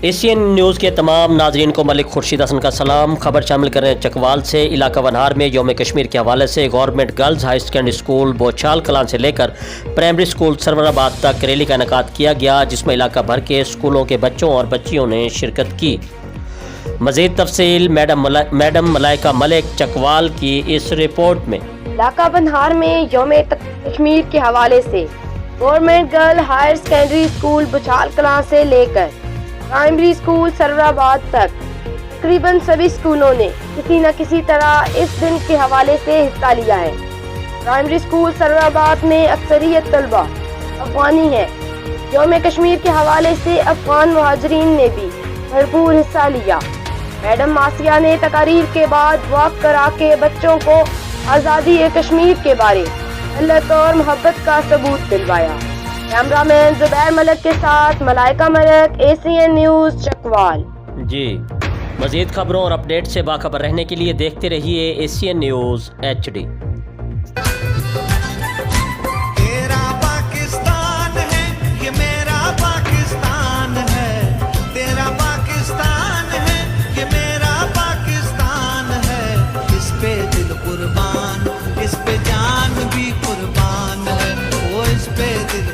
Asian news के तमाम नाजरीन को मलिक खुर्शीद हसन का सलाम। खबर शामिल कर रहे हैं चकवाल से। इलाका वनहार में यौम कश्मीर के हवाले से government girls high secondary school Bochhal Kalan से लेकर प्राइमरी स्कूल सरवराबाद तक रैली का इनेकाद किया गया, जिसमें इलाका भर के स्कूलों के बच्चों और बच्चियों ने शिरकत की। मज़ीद तफसील मैडम मलाइका मलिक चकवाल की इस रिपोर्ट में। इलाका वनहार में यौम कश्मीर के हवाले से government girl higher secondary school Bochhal Kalan से लेकर प्राइमरी स्कूल सरवराबाद तक तकरीबन सभी स्कूलों ने किसी न किसी तरह इस दिन के हवाले से हिस्सा लिया है। प्राइमरी स्कूल सरवराबाद में अक्सरियत तलबा अफगानी है। यौम कश्मीर के हवाले से अफगान मुहाजिरीन ने भी भरपूर हिस्सा लिया। मैडम मासिया ने तकारीर के बाद वॉक करा के बच्चों को आज़ादी कश्मीर के बारे अल्लाह और मोहब्बत का सबूत दिलवाया। कैमरामैन जुबैर मलिक के साथ मलाइका मलिक, एशियन न्यूज़ चकवाल। जी, मज़ीद खबरों और अपडेट से बाखबर रहने के लिए देखते रहिए एशियन न्यूज़ HD। तेरा पाकिस्तान है, ये मेरा पाकिस्तान है। तेरा पाकिस्तान है, ये मेरा पाकिस्तान है। इस पे दिल कुर्बान, इस पे जान भी कुर्बान है। वो इस पे दिल